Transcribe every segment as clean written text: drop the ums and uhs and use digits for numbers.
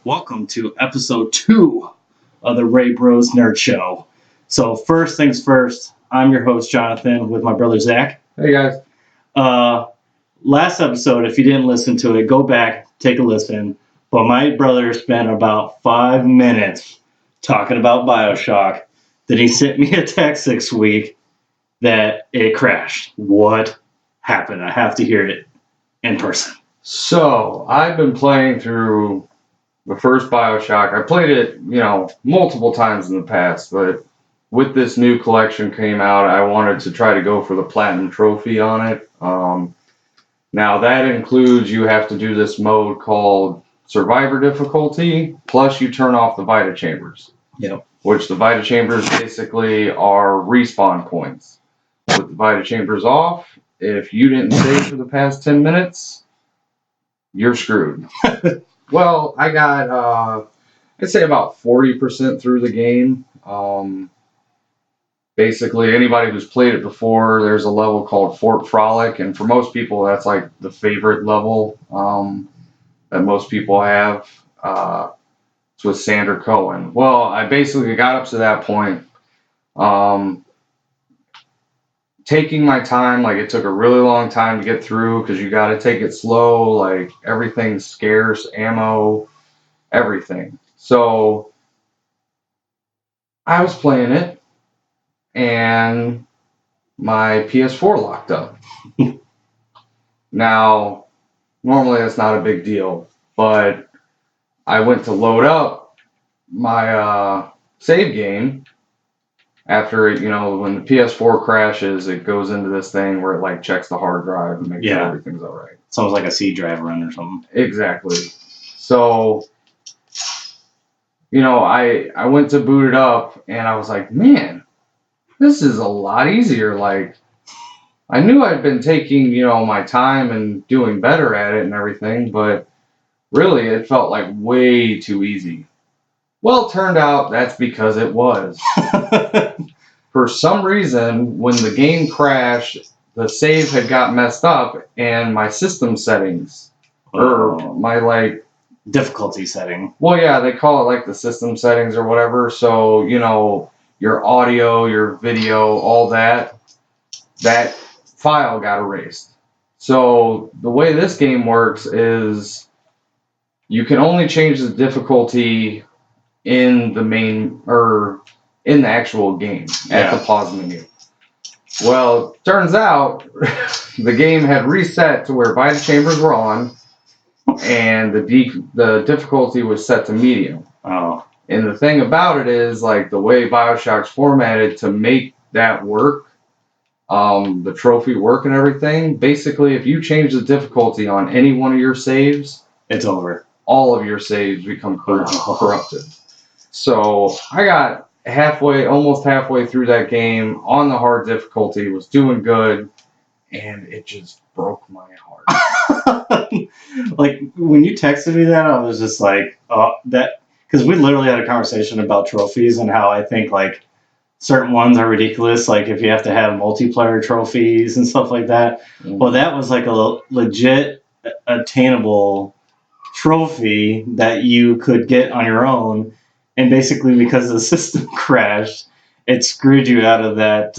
Welcome to episode 2 of the Ray Bros Nerd Show. So first things first, I'm your host Jonathan with my brother Zach. Hey guys. Last episode, if you didn't listen to it, go back, take a listen. But my brother spent about 5 minutes talking about Bioshock. Then he sent me a text this week that it crashed. What happened? I have to hear it in person. So I've been playing through the first Bioshock. I played it, multiple times in the past, but with this new collection came out, I wanted to try to go for the platinum trophy on it. Now that includes you have to do this mode called survivor difficulty, plus you turn off the Vita chambers. Yep. Which the Vita chambers basically are respawn points. With the Vita chambers off, if you didn't save for the past 10 minutes, you're screwed. Well, I got, I'd say about 40% through the game. Basically, anybody who's played it before, there's a level called Fort Frolic, and for most people, that's like the favorite level that most people have. It's with Sander Cohen. Well, I basically got up to that point. Taking my time, like it took a really long time to get through because you got to take it slow, like everything's scarce, ammo, everything. So I was playing it and my PS4 locked up. Now, normally that's not a big deal, but I went to load up my save game. After it, when the PS4 crashes, it goes into this thing where it like checks the hard drive and makes sure everything's all right. Sounds like a C drive run or something. Exactly. So, I went to boot it up and I was like, man, this is a lot easier. Like, I knew I'd been taking, my time and doing better at it and everything, but really it felt like way too easy. Well, it turned out that's because it was. For some reason, when the game crashed, the save had got messed up and my system settings, or my difficulty setting. Well, yeah, they call it like the system settings or whatever. So, your audio, your video, all that file got erased. So the way this game works is you can only change the difficulty in the main or in the actual game at the pause menu. Well, turns out the game had reset to where Vita chambers were on and the difficulty was set to medium. Oh. And the thing about it is, like, the way Bioshock's formatted to make that work, the trophy work and everything, basically if you change the difficulty on any one of your saves, it's over. All of your saves become corrupted. So I got almost halfway through that game on the hard difficulty, was doing good, and it just broke my heart. Like, when you texted me that, I was just like, because we literally had a conversation about trophies and how I think, like, certain ones are ridiculous, like if you have to have multiplayer trophies and stuff like that. Mm-hmm. Well, that was like a legit attainable trophy that you could get on your own, and basically because the system crashed, it screwed you out of that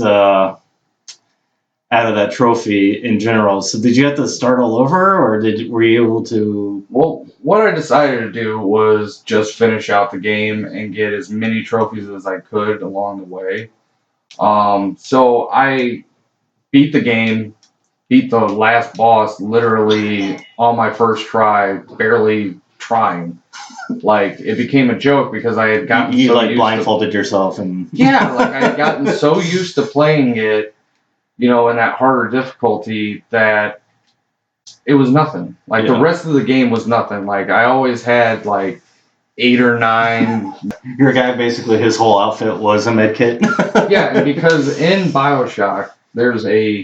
trophy in general. So did you have to start all over, or were you able to? Well, what I decided to do was just finish out the game and get as many trophies as I could along the way. So I beat the game, beat the last boss literally on my first try, barely trying. Like, it became a joke because I had gotten you blindfolded yourself and yeah, like I had gotten so used to playing it, in that harder difficulty that it was nothing. Like, the rest of the game was nothing. Like, I always had like 8 or 9. Your guy, basically his whole outfit was a med kit. Yeah, and because in Bioshock there's a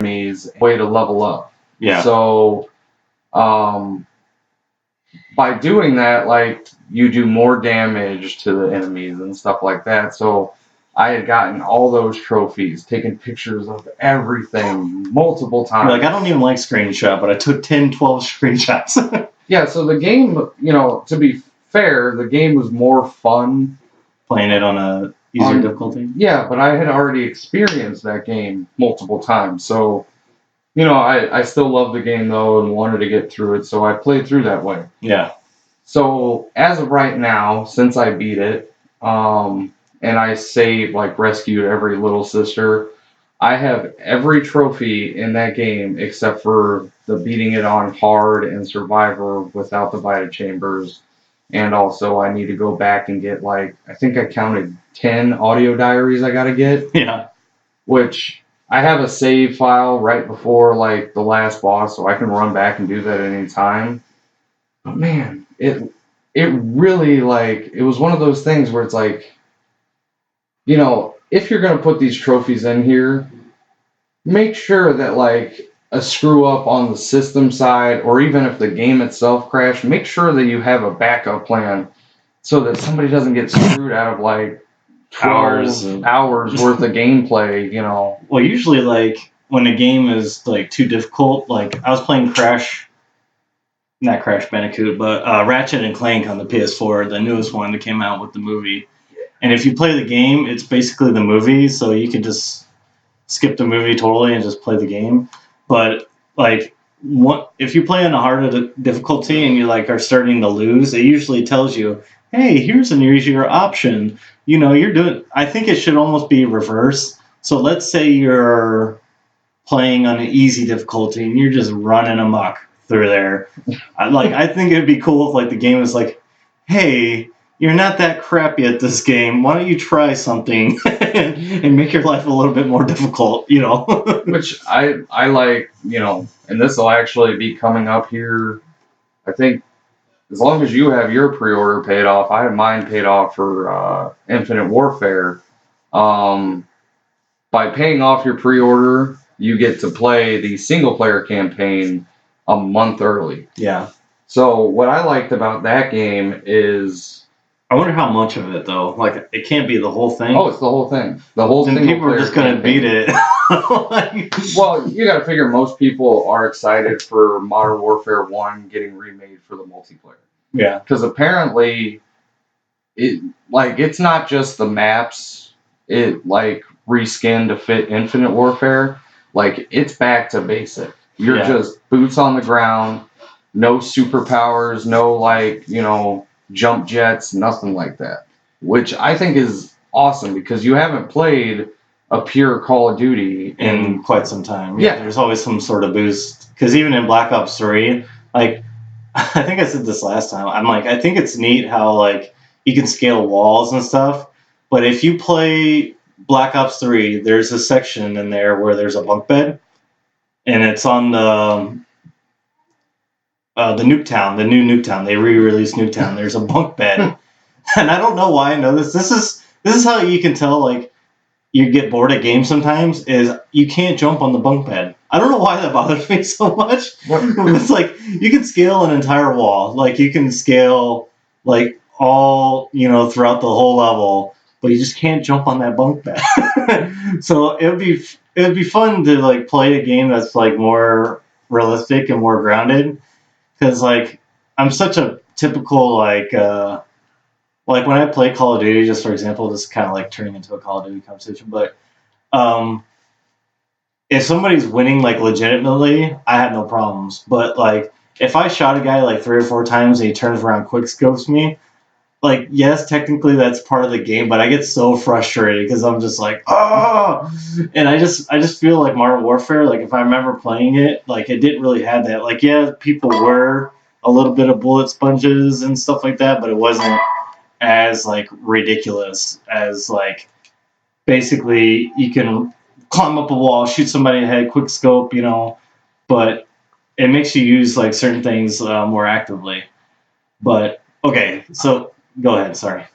way to level up. Yeah. So by doing that, like, you do more damage to the enemies and stuff like that. So I had gotten all those trophies, taken pictures of everything multiple times. You're like, I don't even like screenshot, but I took 10, 12 screenshots. Yeah, so the game, to be fair, the game was more fun Playing it on a easier difficulty. Yeah, but I had already experienced that game multiple times, so I still love the game though and wanted to get through it, so I played through that way. Yeah. So as of right now, since I beat it, and I saved, like, rescued every little sister, I have every trophy in that game except for the beating it on hard and survivor without the Vita chambers. And also I need to go back and get, like, I think I counted 10 audio diaries I gotta get, Yeah. which I have a save file right before, like, the last boss, so I can run back and do that at any time. But man, it really, like, it was one of those things where it's like, if you're gonna put these trophies in here, make sure that, like, a screw up on the system side, or even if the game itself crashed, make sure that you have a backup plan so that somebody doesn't get screwed out of, like, 12 hours worth of gameplay. Well, usually, like, when a game is, like, too difficult, like, I was playing not Crash Bandicoot, but Ratchet and Clank on the PS4, the newest one that came out with the movie. And if you play the game, it's basically the movie, so you can just skip the movie totally and just play the game. But, like, if you play on a harder difficulty and you, like, are starting to lose, it usually tells you, hey, here's an easier option. I think it should almost be reverse. So let's say you're playing on an easy difficulty and you're just running amok through there. I think it'd be cool if, like, the game is like, hey, you're not that crappy at this game. Why don't you try something and make your life a little bit more difficult, Which I like, and this will actually be coming up here. I think as long as you have your pre-order paid off, I have mine paid off for Infinite Warfare. By paying off your pre-order, you get to play the single-player campaign a month early. Yeah. So what I liked about that game is, I wonder how much of it, though. Like, it can't be the whole thing. oh, it's the whole thing. The whole thing. Then people are just going to beat it. Well, you got to figure most people are excited for Modern Warfare 1 getting remade for the multiplayer. Yeah. Because apparently, it's not just the maps. It, like, reskinned to fit Infinite Warfare. Like, it's back to basic. You're just boots on the ground, no superpowers, no, like, jump jets, nothing like that. Which I think is awesome because you haven't played a pure Call of Duty in quite some time. Yeah. There's always some sort of boost. Because even in Black Ops 3, like, I think I said this last time, I'm like, I think it's neat how, like, you can scale walls and stuff. But if you play Black Ops 3, there's a section in there where there's a bunk bed. And it's on the Nuketown, the new Nuketown. They re-released Nuketown. There's a bunk bed. And I don't know why I know this. This is how you can tell, like, you get bored at games sometimes, is you can't jump on the bunk bed. I don't know why that bothers me so much. It's like, you can scale an entire wall. Like, you can scale, like, all, throughout the whole level, but you just can't jump on that bunk bed. So it would be fun to, like, play a game that's, like, more realistic and more grounded. Because, like, I'm such a typical, like when I play Call of Duty, just for example, this is kind of like turning into a Call of Duty conversation, but if somebody's winning, like, legitimately, I have no problems. But, like, if I shot a guy, like, 3 or 4 times and he turns around quick scopes me, like, yes, technically that's part of the game, but I get so frustrated because I'm just like, oh! And I just feel like Modern Warfare, like, if I remember playing it, like, it didn't really have that. Like, yeah, people were a little bit of bullet sponges and stuff like that, but it wasn't as, like, ridiculous as, like, basically you can climb up a wall, shoot somebody in the head, quick scope, but it makes you use, like, certain things more actively. But okay, so go ahead. Sorry.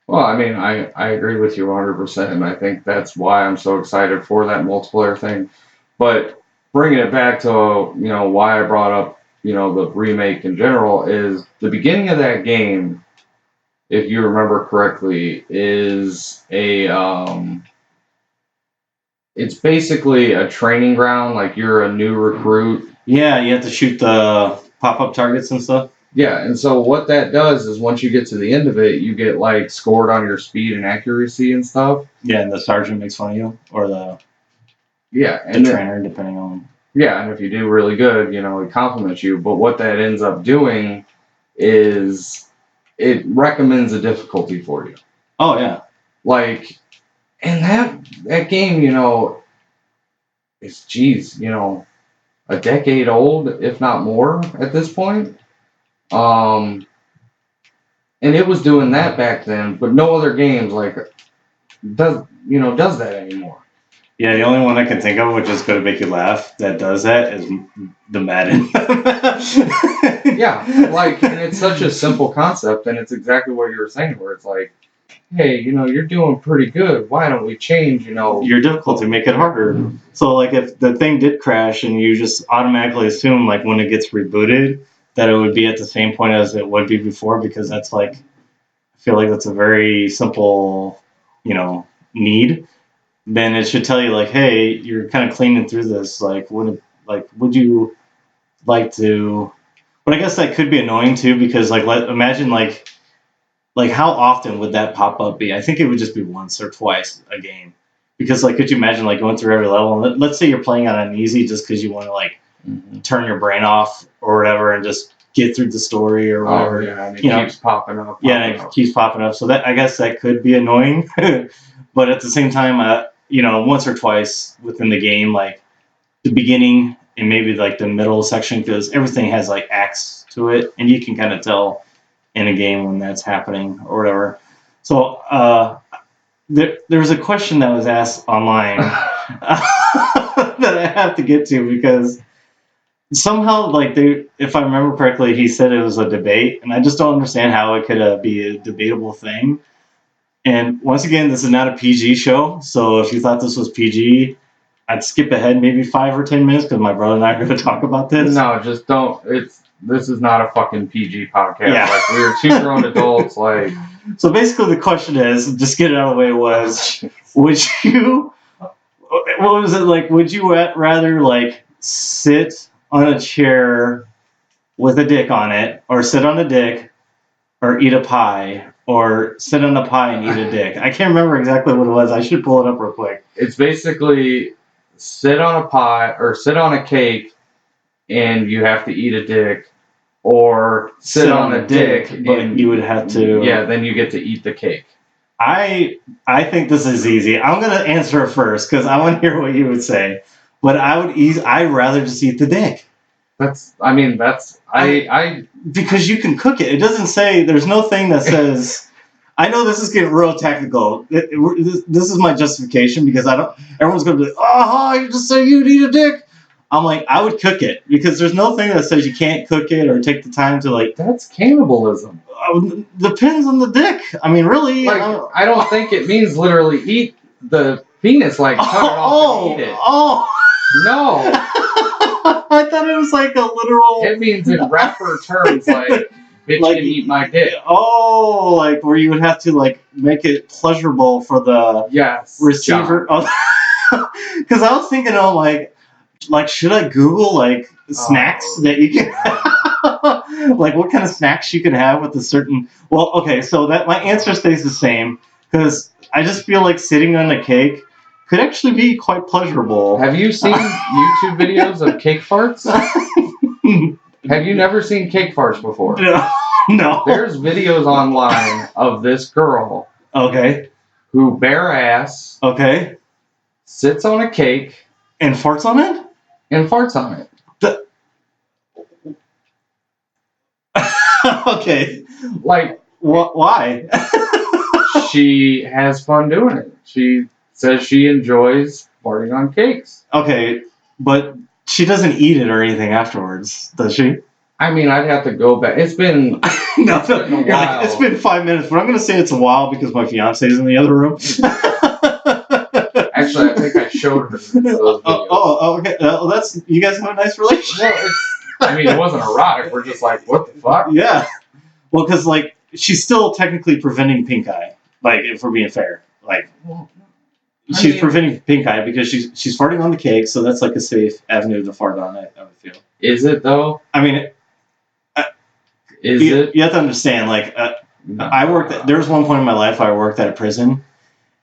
Well, I mean, I agree with you 100%, and I think that's why I'm so excited for that multiplayer thing. But bringing it back to, why I brought up, the remake in general, is the beginning of that game, if you remember correctly, is it's basically a training ground, like you're a new recruit. Yeah, you have to shoot the pop-up targets and stuff. Yeah, and so what that does is once you get to the end of it, you get like scored on your speed and accuracy and stuff. Yeah, and the sergeant makes fun of you, or Yeah, the and then, trainer, depending on. yeah, and if you do really good, you know, it compliments you. But what that ends up doing is it recommends a difficulty for you. Oh yeah. Like, and that game, you know, is you know, a decade old, if not more, at this point. Um, and it was doing that back then, but no other games like does that anymore. Yeah, the only one I can think of, which is going to make you laugh, that does that is the Madden. Yeah, like, and it's such a simple concept, and it's exactly what you were saying, where it's like, hey, you know, you're doing pretty good. Why don't we change, you know, your difficulty, make it harder. So, like, if the thing did crash and you just automatically assume, like, when it gets rebooted, that it would be at the same point as it would be before, because that's like, I feel like that's a very simple, need. Then it should tell you, like, hey, you're kind of cleaning through this. Like, would you like to? But I guess that could be annoying too, because like, imagine like how often would that pop up be? I think it would just be once or twice a game, because like, could you imagine like going through every level? And let's say you're playing on an easy just because you want to like turn your brain off or whatever and just get through the story or whatever. Oh yeah, and it keeps popping up. Yeah, and it keeps popping up. So that, I guess that could be annoying, but at the same time, once or twice within the game, like the beginning and maybe like the middle section, because everything has like acts to it, and you can kind of tell in a game when that's happening or whatever. So there was a question that was asked online that I have to get to, because somehow, like, if I remember correctly, he said it was a debate, and I just don't understand how it could be a debatable thing. And once again, this is not a PG show, so if you thought this was PG, I'd skip ahead maybe 5 or 10 minutes, because my brother and I are going to talk about this. No, just don't. This is not a fucking PG podcast. Yeah. Like, we are two grown adults. Like, so basically, the question is, just get it out of the way, was would you? What was it like? Would you rather like sit on a chair with a dick on it, or sit on a dick, or eat a pie, or sit on a pie and eat a dick? I can't remember exactly what it was. I should pull it up real quick. It's basically sit on a pie or sit on a cake and you have to eat a dick, or sit on a dick but and you would have to. Yeah, then you get to eat the cake. I think this is easy. I'm gonna answer it first because I want to hear what you would say. But I'd rather just eat the dick. I because you can cook it. It doesn't say, there's no thing that says. I know this is getting real technical. This is my justification, because everyone's gonna be like, oh, you just say you'd eat a dick. I'm like, I would cook it, because there's no thing that says you can't cook it or take the time to like. That's cannibalism. Depends on the dick. I mean, really. Like, I don't think it means literally eat the penis, like cut it off and eat it. Oh. No. I thought it was like a literal. It means in rapper terms, like, bitch, like, can eat my dick. Oh, like where you would have to like make it pleasurable for the receiver. Because I was thinking, like should I Google like snacks that you can, like what kind of snacks you could have with a certain. Well, okay, so that my answer stays the same, because I just feel like sitting on a cake could actually be quite pleasurable. Have you seen YouTube videos of cake farts? Have you never seen cake farts before? No. There's videos online of this girl. Okay. Who bare ass. Okay. Sits on a cake. And farts on it? And farts on it. Okay. Like, why? She has fun doing it. She says she enjoys farting on cakes. Okay, but she doesn't eat it or anything afterwards, does she? I mean, I'd have to go back. It's been it's been a while. It's been 5 minutes, but I'm going to say it's a while because my fiance is in the other room. Actually, I think I showed her those videos. Okay. Well, you guys have a nice relationship. Well, it wasn't erotic. We're just like, what the fuck? Yeah. Well, because like she's still technically preventing pink eye. Like, if we're being fair, like she's preventing pink eye because she's farting on the cake, so that's like a safe avenue to fart on. I would feel. Is it though? I mean, You have to understand, like, there was one point in my life I worked at a prison,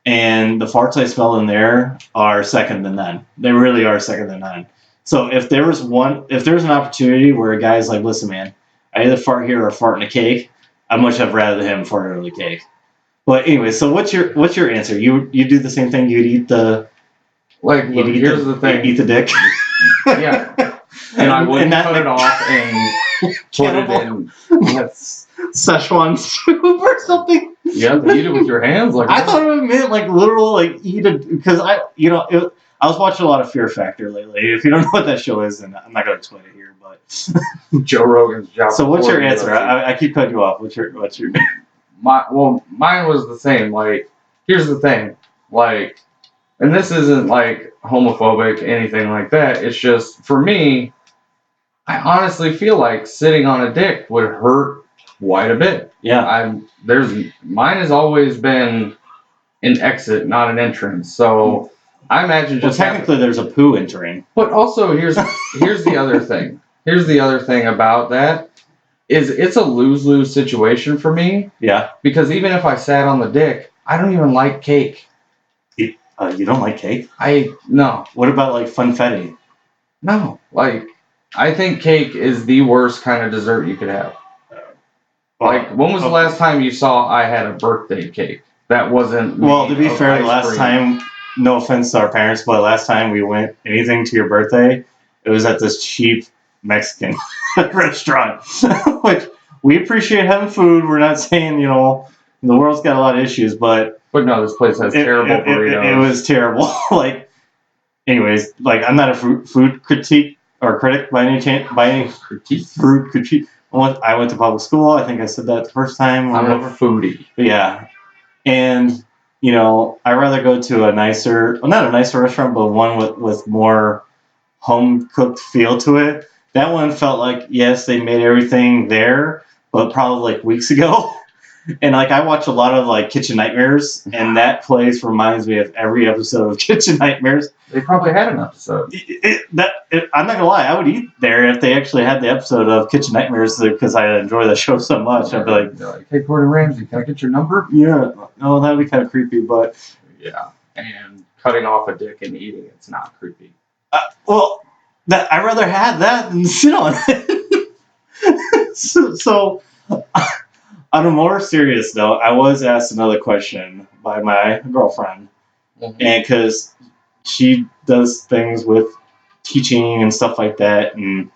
and the farts I smell in there are second to none. They really are second to none. So if there was an opportunity where a guy's like, listen, man, I either fart here or fart in a cake, I'd much have rather him fart in the cake. But anyway, so what's your answer? You do the same thing? You'd eat the here's the thing. Eat the dick. Yeah. And I wouldn't cut it off and put it in Szechuan soup or something. You have to eat it with your hands. Like I thought it meant like literal, like eat it, because I was watching a lot of Fear Factor lately. If you don't know what that show is, then I'm not going to explain it here. But Joe Rogan's job. So what's your answer? I keep cutting you off. What's your? Mine was the same. Like, here's the thing. Like, and this isn't like homophobic, anything like that. It's just, for me, I honestly feel like sitting on a dick would hurt quite a bit. Yeah. Mine has always been an exit, not an entrance. So I imagine just technically there's a poo entering. But also here's the other thing. Here's the other thing about that is it's a lose-lose situation for me. Yeah. Because even if I sat on the dick, I don't even like cake. You don't like cake? No. What about like funfetti? No. Like, I think cake is the worst kind of dessert you could have. Like, when was the last time you saw I had a birthday cake? That wasn't. Well, to be fair, the last time, no offense to our parents, but last time we went anything to your birthday, it was at this cheap Mexican restaurant. Which we appreciate having food. We're not saying, the world's got a lot of issues, but no, this place has terrible burritos. It was terrible. Like, anyways, like, I'm not a food critic by any chance, food critique. I went to public school. I think I said that the first time. I'm a foodie. Yeah. And, I'd rather go to not a nicer restaurant, but one with more home-cooked feel to it. That one felt like, yes, they made everything there, but probably like weeks ago. And like, I watch a lot of like Kitchen Nightmares, and that place reminds me of every episode of Kitchen Nightmares. They probably had an episode. I'm not gonna lie, I would eat there if they actually had the episode of Kitchen Nightmares, because I enjoy the show so much. I'd be like, hey, Gordon Ramsay, can I get your number? Yeah. Oh, that'd be kind of creepy, but yeah. And cutting off a dick and eating it's not creepy. Well, I'd rather have that than sit on it. so on a more serious note, I was asked another question by my girlfriend, and because she does things with teaching and stuff like that, and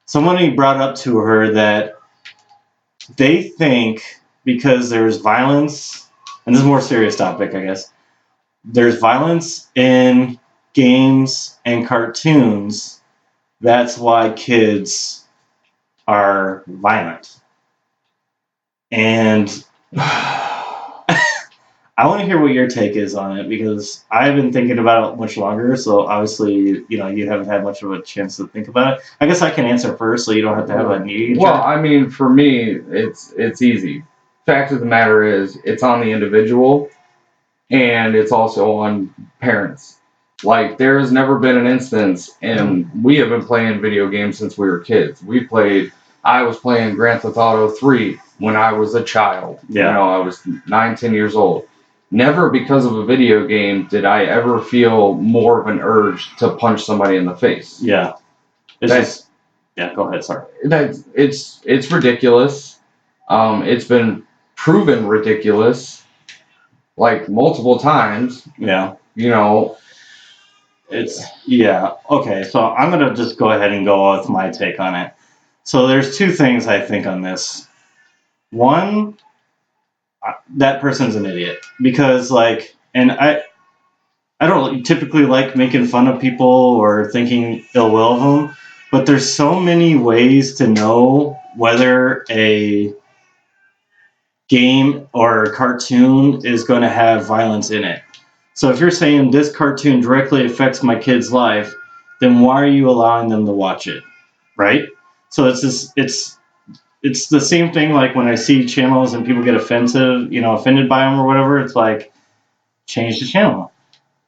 somebody brought up to her that they think because there's violence, and this is a more serious topic, I guess, there's violence in games and cartoons, that's why kids are violent. And I want to hear what your take is on it, because I've been thinking about it much longer. So obviously, you haven't had much of a chance to think about it. I guess I can answer first, so you don't have to have a need. Well, I mean, for me, it's easy. Fact of the matter is, it's on the individual, and it's also on parents. Like, there has never been an instance, and we have been playing video games since we were kids. I was playing Grand Theft Auto 3 when I was a child. Yeah. I was 9-10 years old. Never because of a video game did I ever feel more of an urge to punch somebody in the face. Yeah. Yeah, go ahead, sorry. It's ridiculous. It's been proven ridiculous, like, multiple times. Yeah. Okay, so I'm going to just go ahead and go with my take on it. So there's two things I think on this. One, that person's an idiot, because and I don't typically like making fun of people or thinking ill will of them, but there's so many ways to know whether a game or a cartoon is going to have violence in it. So if you're saying this cartoon directly affects my kid's life, then why are you allowing them to watch it, right? So it's the same thing, like when I see channels and people get offended by them or whatever, it's like, change the channel.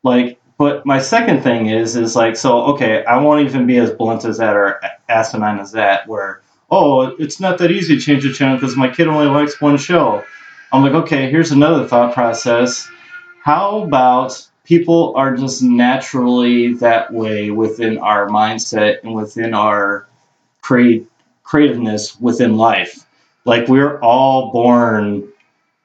But my second thing is so, okay, I won't even be as blunt as that or asinine as that, where, oh, it's not that easy to change the channel because my kid only likes one show. I'm like, okay, here's another thought process. How about people are just naturally that way within our mindset and within our create creativeness within life? Like we're all born,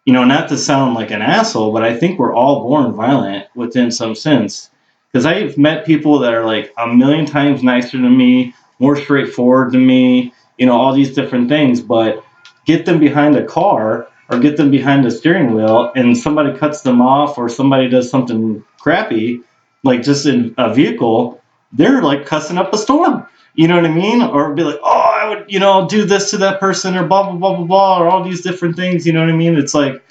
not to sound like an asshole, but I think we're all born violent within some sense. Because I've met people that are like a million times nicer than me, more straightforward than me, all these different things. But get them behind a car or get them behind the steering wheel and somebody cuts them off or somebody does something crappy, like just in a vehicle, they're like cussing up a storm. You know what I mean? Or be like, oh, I would, do this to that person or blah, blah, blah, blah, blah, or all these different things. You know what I mean? It's like,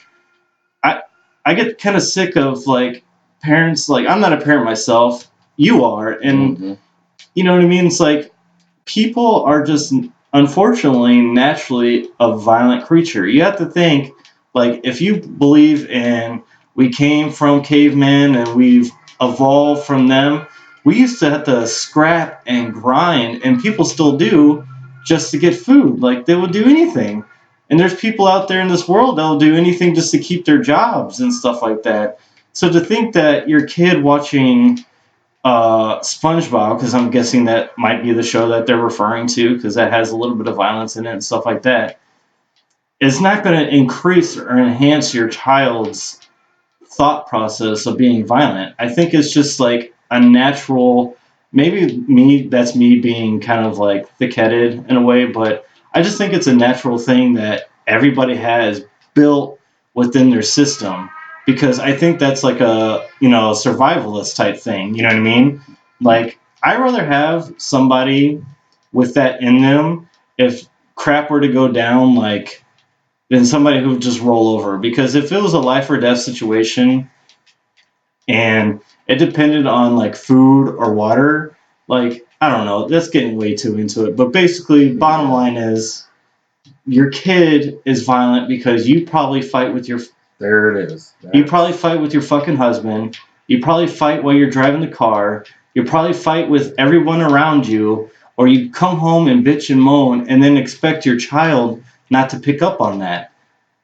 I I get kind of sick of like parents. Like I'm not a parent myself. You are, and Mm-hmm. you know what I mean. It's like people are just unfortunately naturally a violent creature. You have to think like if you believe in we came from cavemen and we've evolved from them. We used to have to scrap and grind, and people still do just to get food. Like they would do anything. And there's people out there in this world that'll do anything just to keep their jobs and stuff like that. So to think that your kid watching SpongeBob, because I'm guessing that might be the show that they're referring to, because that has a little bit of violence in it and stuff like that, is not going to increase or enhance your child's thought process of being violent. I think it's just like a natural, maybe that's me being kind of like thick headed in a way, but I just think it's a natural thing that everybody has built within their system because I think that's like a, survivalist type thing. You know what I mean? Like, I'd rather have somebody with that in them if crap were to go down, like, than somebody who would just roll over. Because if it was a life or death situation, and it depended on like food or water. Like I don't know, that's getting way too into it. But basically, bottom line is your kid is violent because you probably fight with your There it is. you probably fight with your fucking husband. You probably fight while you're driving the car. You probably fight with everyone around you, or you come home and bitch and moan and then expect your child not to pick up on that.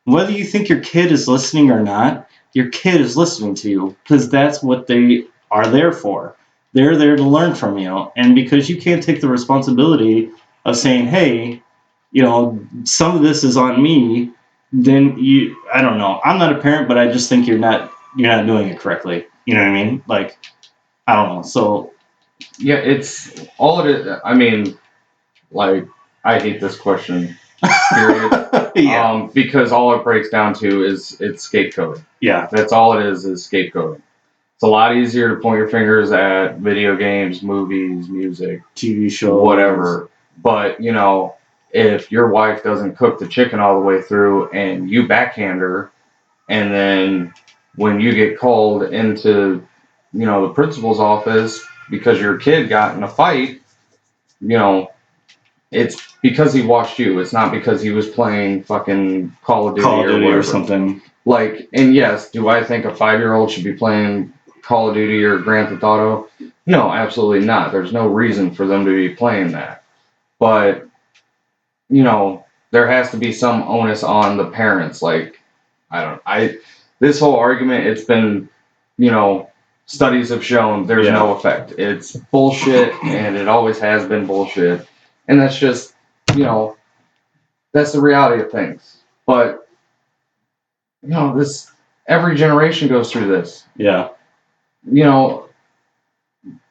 Whether you think your kid is listening or not, your kid is listening to you because that's what they are there for. They're there to learn from you. And because you can't take the responsibility of saying, hey, some of this is on me, then I don't know. I'm not a parent, but I just think you're not doing it correctly. You know what I mean? Like, I don't know. So, Yeah, it's all it is. I mean, like, I hate this question, period. yeah. Because all it breaks down to is it's scapegoating. Yeah. That's all it is scapegoating. It's a lot easier to point your fingers at video games, movies, music, TV shows, whatever. But, if your wife doesn't cook the chicken all the way through and you backhand her, and then when you get called into, the principal's office because your kid got in a fight, you know, it's because he watched you. It's not because he was playing fucking Call of Duty Call of or Duty whatever. or something. Like, and yes, do I think a 5-year-old should be playing Call of Duty or Grand Theft Auto? No, absolutely not. There's no reason for them to be playing that. But, there has to be some onus on the parents. Like, this whole argument, it's been, studies have shown there's no effect. It's bullshit, and it always has been bullshit. And that's just, that's the reality of things. But, every generation goes through this. Yeah.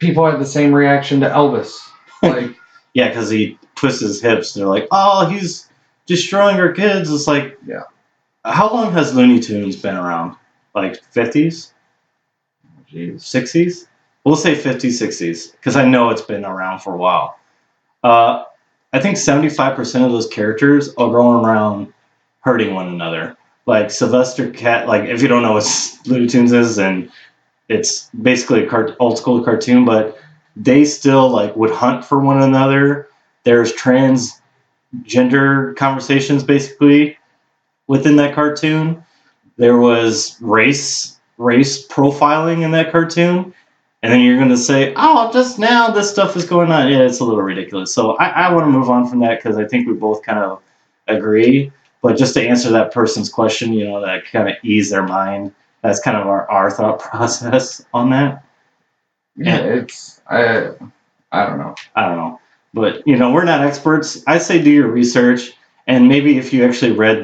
People had the same reaction to Elvis. Like, yeah, because he twists his hips. They're like, oh, he's destroying our kids. It's like, yeah. How long has Looney Tunes been around? Like 50s? Jeez. 60s? We'll say 50s, 60s, because I know it's been around for a while. I think 75% of those characters are going around hurting one another. Like Sylvester Cat, like if you don't know what Looney Tunes is, and it's basically old school cartoon, but they still like would hunt for one another. There's transgender conversations basically within that cartoon. There was race profiling in that cartoon, and then you're going to say, oh, just now this stuff is going on. Yeah, it's a little ridiculous. So I want to move on from that because I think we both kind of agree. But just to answer that person's question, that kind of ease their mind. That's kind of our thought process on that. Yeah, it's I don't know. I don't know. But, we're not experts. I say do your research. And maybe if you actually read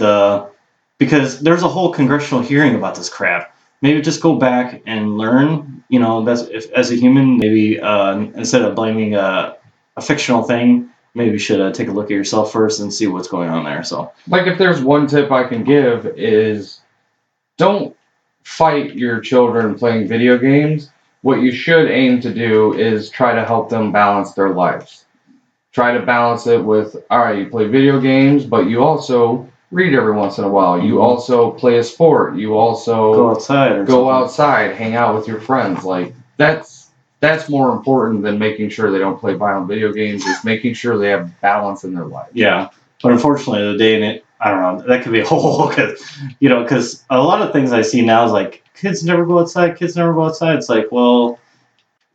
because there's a whole congressional hearing about this crap. Maybe just go back and learn. That's if as a human, maybe instead of blaming a fictional thing, maybe you should take a look at yourself first and see what's going on there. So, like, if there's one tip I can give is don't fight your children playing video games. What you should aim to do is try to help them balance their lives. Try to balance it with, all right, you play video games, but you also read every once in a while. You also play a sport. You also go outside, hang out with your friends. Like, that's more important than making sure they don't play violent video games. Is making sure they have balance in their life. Yeah, but unfortunately, the day in it, I don't know. That could be a whole because a lot of things I see now is like kids never go outside. Kids never go outside. It's like, well.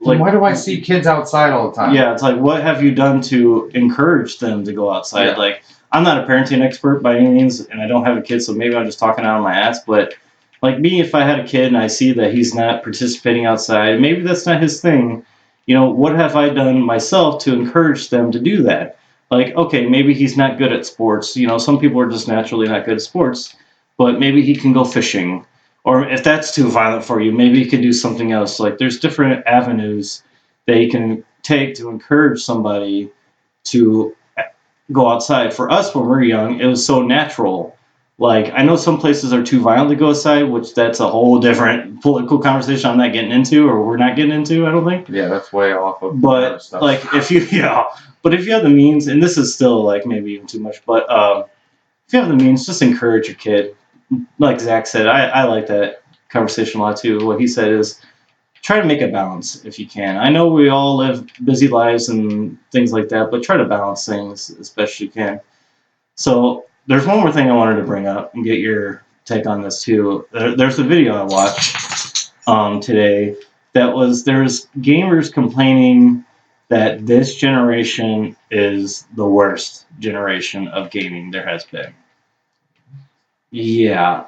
Like, why do I see kids outside all the time? Yeah, it's like, what have you done to encourage them to go outside? Yeah. Like, I'm not a parenting expert by any means, and I don't have a kid, so maybe I'm just talking out of my ass. But like me, if I had a kid and I see that he's not participating outside, maybe that's not his thing. What have I done myself to encourage them to do that? Like, okay, maybe he's not good at sports. Some people are just naturally not good at sports, but maybe he can go fishing. Or if that's too violent for you, maybe you can do something else. Like there's different avenues that you can take to encourage somebody to go outside. For us, when we're young, it was so natural. Like I know some places are too violent to go outside, which that's a whole different political conversation I'm not getting into, or we're not getting into. I don't think. Yeah, that's way off of. But stuff. Like if you but if you have the means, and this is still like maybe even too much, but if you have the means, just encourage your kid. Like Zach said, I like that conversation a lot too. What he said is try to make a balance if you can. I know we all live busy lives and things like that, but try to balance things as best you can. So there's one more thing I wanted to bring up and get your take on this too. There's a video I watched today there's gamers complaining that this generation is the worst generation of gaming there has been. Yeah,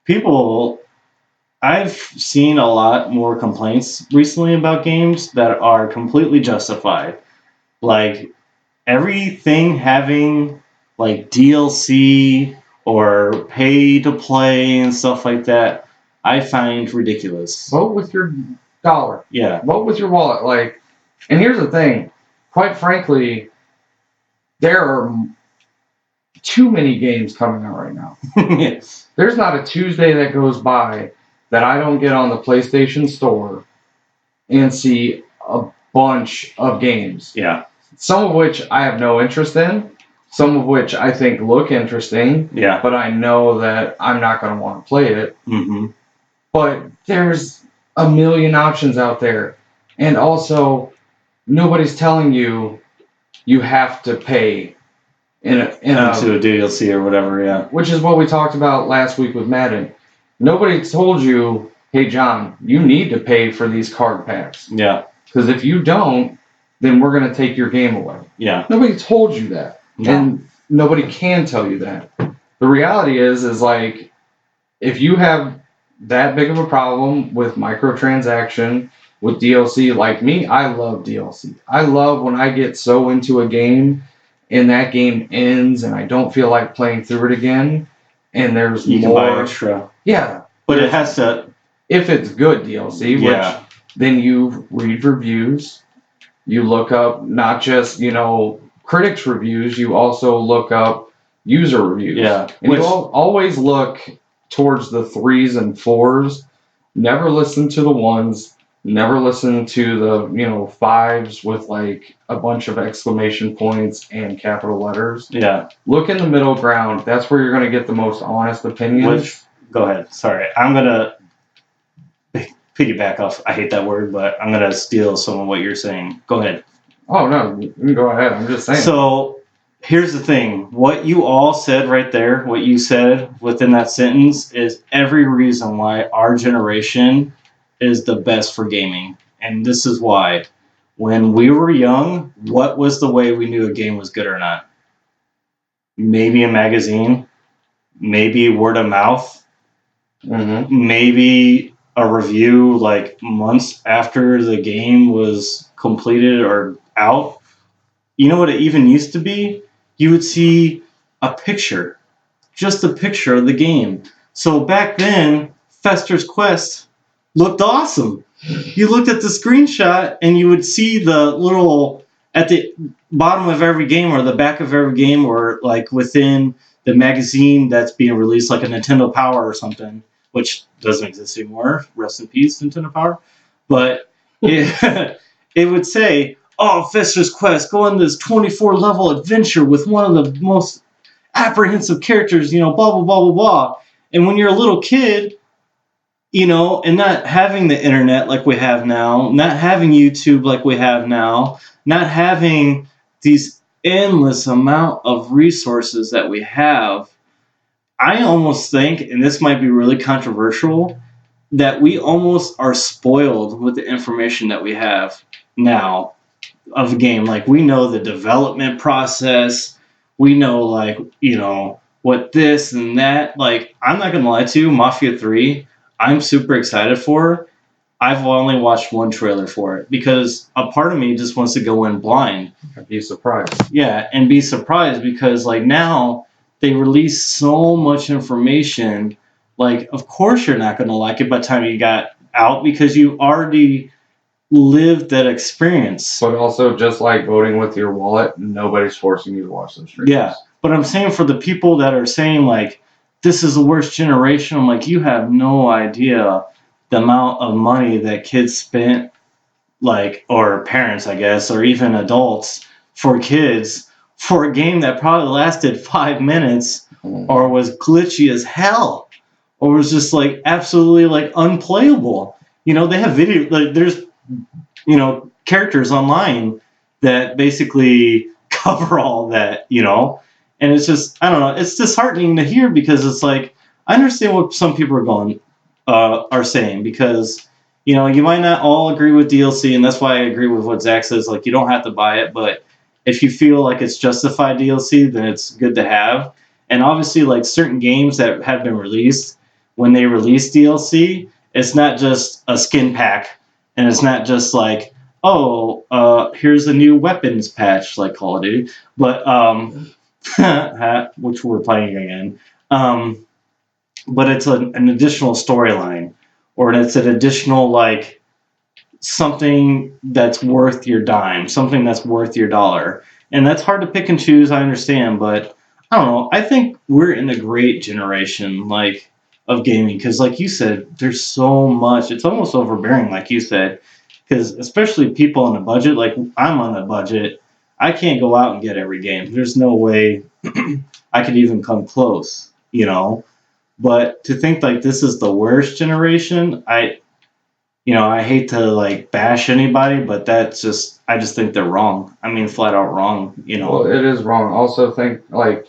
people, I've seen a lot more complaints recently about games that are completely justified. Like everything having like DLC or pay to play and stuff like that, I find ridiculous. Vote with your dollar. Yeah. Vote with your wallet. Like, and here's the thing. Quite frankly, there are too many games coming out right now. Yes. There's not a Tuesday that goes by that I don't get on the PlayStation Store and see a bunch of games. Yeah. Some of which I have no interest in. Some of which I think look interesting. Yeah. But I know that I'm not going to want to play it. Mm-hmm. But there's a million options out there. And also, nobody's telling you have to pay into a DLC or whatever, yeah. Which is what we talked about last week with Madden. Nobody told you, hey, John, you need to pay for these card packs. Yeah. Because if you don't, then we're going to take your game away. Yeah. Nobody told you that. No. And nobody can tell you that. The reality is like, if you have that big of a problem with microtransaction, with DLC, like me, I love DLC. I love when I get so into a game and that game ends and I don't feel like playing through it again and there's you more. can buy extra. Yeah. But it has to. If it's good DLC, which then you read reviews, you look up not just, critics' reviews, you also look up user reviews. Yeah. And you always look towards the 3s and 4s. Never listen to the 1s. Never listen to the 5s with like a bunch of exclamation points and capital letters. Yeah. Look in the middle ground. That's where you're going to get the most honest opinions. Go ahead. Sorry. I'm going to piggyback off. I hate that word, but I'm going to steal some of what you're saying. Go ahead. Oh, no. You can go ahead. I'm just saying. So Here's the thing. What you all said right there, what you said within that sentence, is every reason why our generation is the best for gaming. And this is why. When we were young, what was the way we knew a game was good or not? Maybe a magazine, maybe word of mouth, maybe a review like months after the game was completed or out. You know what it even used to be? You would see a picture, just a picture of the game. So back then, Fester's Quest looked awesome. You looked at the screenshot and you would see the little at the bottom of every game or the back of every game or like within the magazine that's being released, like a Nintendo Power or something, which doesn't exist anymore. Rest in peace, Nintendo Power. But it, it would say, "Oh, Fester's Quest, go on this 24 level adventure with one of the most apprehensive characters, blah, blah, blah, blah, blah." And when you're a little kid, and not having the internet like we have now, not having YouTube like we have now, not having these endless amount of resources that we have, I almost think, and this might be really controversial, that we almost are spoiled with the information that we have now of a game. Like we know the development process, we know what this and that. Like I'm not gonna lie to you, Mafia 3, I'm super excited for. I've only watched one trailer for it because a part of me just wants to go in blind. I'd be surprised. Yeah, and be surprised because like now they release so much information. Like of course you're not gonna like it by the time you got out because you already lived that experience. But also, just like voting with your wallet, nobody's forcing you to watch those streams. Yeah, but I'm saying for the people that are saying like this is the worst generation, I'm like, you have no idea the amount of money that kids spent, like, or parents, I guess, or even adults for kids for a game that probably lasted 5 minutes or was glitchy as hell or was just like absolutely like unplayable. They have video, like there's characters online that basically cover all that, and it's just, I don't know, it's disheartening to hear because it's like, I understand what some people are saying because, you might not all agree with DLC, and that's why I agree with what Zach says, like, you don't have to buy it, but if you feel like it's justified DLC, then it's good to have. And obviously, like, certain games that have been released, when they release DLC, it's not just a skin pack, and it's not just like, oh, here's a new weapons patch like Call of Duty, but which we're playing again. But it's an additional storyline, or it's an additional like something that's worth your dime, something that's worth your dollar, and that's hard to pick and choose. I understand, but I don't know. I think we're in a great generation, like of gaming, because like you said, there's so much. It's almost overbearing, like you said, because especially people on a budget. Like I'm on a budget. I can't go out and get every game. There's no way I could even come close. But to think like this is the worst generation, I hate to like bash anybody, but I just think they're wrong. I mean, flat out wrong. Well, it is wrong. Also, think like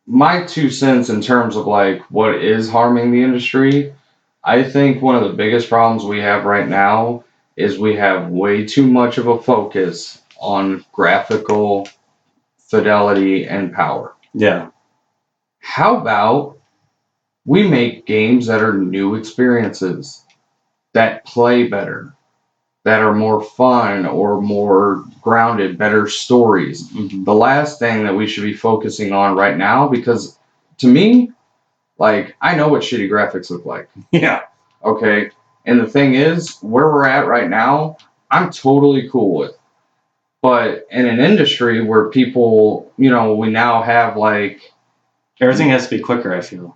my 2 cents in terms of like what is harming the industry. I think one of the biggest problems we have right now is we have way too much of a focus on graphical fidelity and power. Yeah. How about we make games that are new experiences, that play better, that are more fun or more grounded, better stories? Mm-hmm. The last thing that we should be focusing on right now, because to me, like, I know what shitty graphics look like. Yeah. Okay. And the thing is, where we're at right now, I'm totally cool with. But in an industry where people, we now have like Everything has to be quicker, I feel.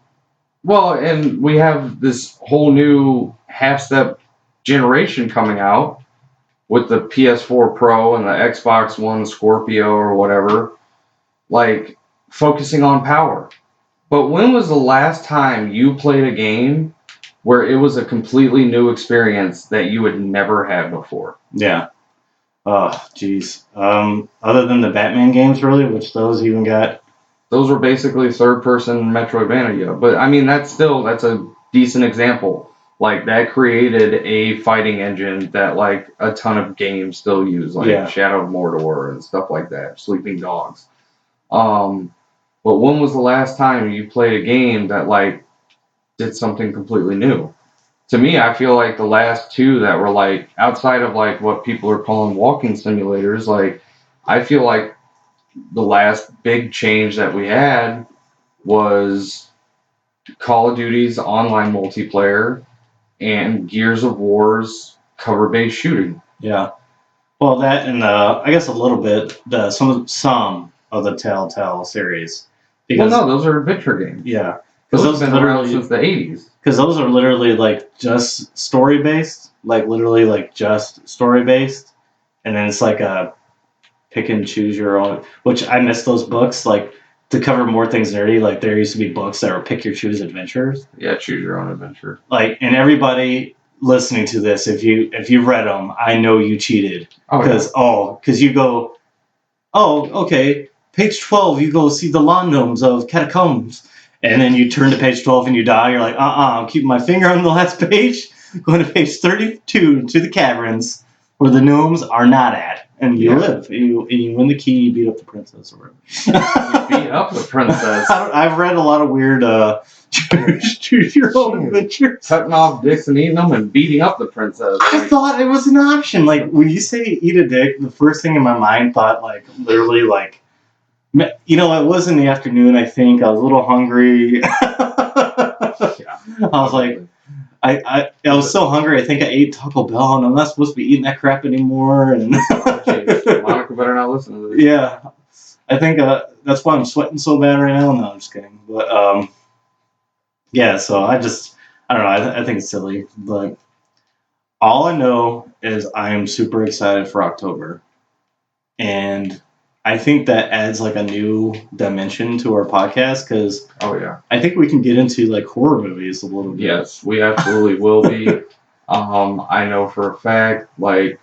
Well, and we have this whole new half-step generation coming out with the PS4 Pro and the Xbox One Scorpio or whatever, like focusing on power. But when was the last time you played a game where it was a completely new experience that you had never had before? Yeah. Oh, geez. Other than the Batman games, really, which those even got. Those were basically third-person Metroidvania, but I mean that's a decent example. Like that created a fighting engine that like a ton of games still use, like Yeah. Shadow of Mordor and stuff like that, Sleeping Dogs. Um, but when was the last time you played a game that like did something completely new? To me, I feel like the last two that were like outside of like what people are calling walking simulators, like I feel like the last big change that we had was Call of Duty's online multiplayer and Gears of War's cover-based shooting. Yeah. Well, that and I guess a little bit some of the Telltale series Well, because no, those are adventure games. yeah, because Those have those been around literally since the 80s. because those are literally like just story based, like literally like just story based, and then it's like a pick and choose your own. Which I miss those books. Like to cover more things nerdy, like there used to be books that were pick your choose adventures. Yeah, choose your own adventure. Like and everybody listening to this, if you read them, I know you cheated because you go, oh okay, page 12, you go see the lawn gnomes of catacombs, and then you turn to page 12 and you die. You're like, I'm keeping my finger on the last page, going to page 32 to the caverns where the gnomes are not at, and you live. You win the key, you beat up the princess, or whatever. You beat up the princess. I've read a lot of weird choose your own adventures. Cutting off dicks and eating them and beating up the princess. I thought it was an option. Like when you say eat a dick, the first thing in my mind thought like literally like, you know, it was in the afternoon. I think I was a little hungry. I was like, I was so hungry. I think I ate Taco Bell, and I'm not supposed to be eating that crap anymore. And Monica better not listen to this. Yeah, I think that's why I'm sweating so bad right now. No, I'm just kidding. But yeah. So I don't know. I think it's silly, but all I know is I am super excited for October, and I think that adds like a new dimension to our podcast because I think we can get into like horror movies a little bit. Yes, we absolutely will be. I know for a fact, like,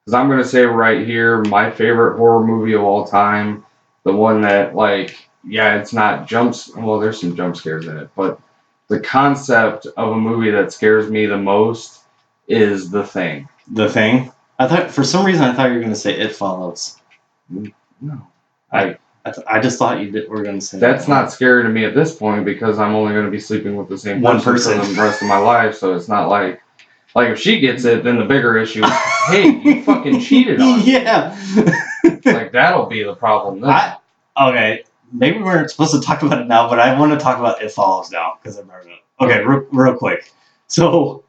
because I'm gonna say right here, my favorite horror movie of all time, the one that like, yeah, it's not jumps. Well, there's some jump scares in it, but the concept of a movie that scares me the most is The Thing. The Thing. I thought for some reason I thought you were gonna say It Follows. No. I just thought you were going to say that's not scary to me at this point because I'm only going to be sleeping with the same one person for the rest of my life. So it's not like if she gets it, then the bigger issue is, hey, you fucking cheated on me. Yeah. Like that'll be the problem then. Okay, maybe we weren't supposed to talk about it now, but I want to talk about It Follows now because I remember it. Okay, real quick. So,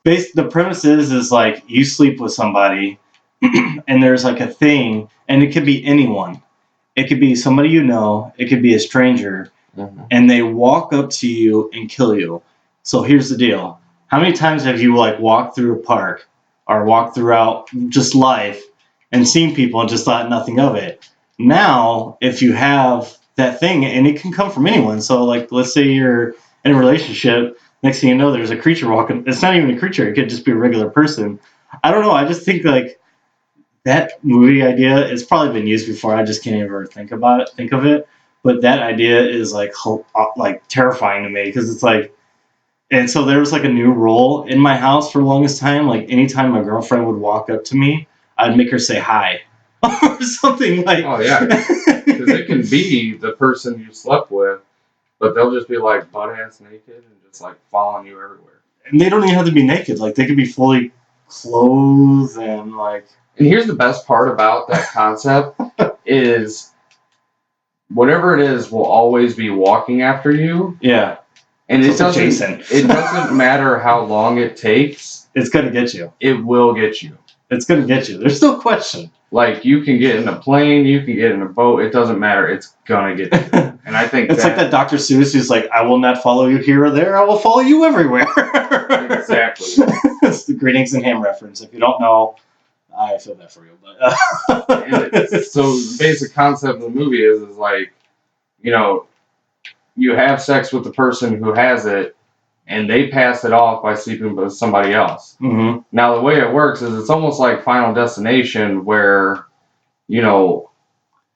the premise is like you sleep with somebody, and there's like a thing, and it could be anyone. It could be somebody you know. It could be a stranger, and they walk up to you and kill you. So here's the deal: how many times have you like walked through a park or walked throughout just life and seen people and just thought nothing of it? Now, if you have that thing, and it can come from anyone. So like, let's say you're in a relationship. Next thing you know, there's a creature walking. It's not even a creature. It could just be a regular person. I don't know. I just think like that movie idea has probably been used before. I just can't ever think of it. But that idea is like terrifying to me because it's like, and so there was like a new rule in my house for the longest time. Like anytime my girlfriend would walk up to me, I'd make her say hi or something like. Oh yeah, because it can be the person you slept with, but they'll just be like butt ass naked and just like following you everywhere. And they don't even have to be naked. Like they could be fully clothed and like. And here's the best part about that concept is whatever it is will always be walking after you. Yeah. And it doesn't matter how long it takes. It's going to get you. It will get you. It's going to get you. There's no question. Like you can get in a plane, you can get in a boat. It doesn't matter. It's going to get you. And I think it's like that Dr. Seuss who's like, I will not follow you here or there. I will follow you everywhere. Exactly. It's the Greetings and Ham reference. If you don't know, I feel bad for you. But so the basic concept of the movie is like, you know, you have sex with the person who has it, and they pass it off by sleeping with somebody else. Mm-hmm. Now, the way it works is it's almost like Final Destination, where,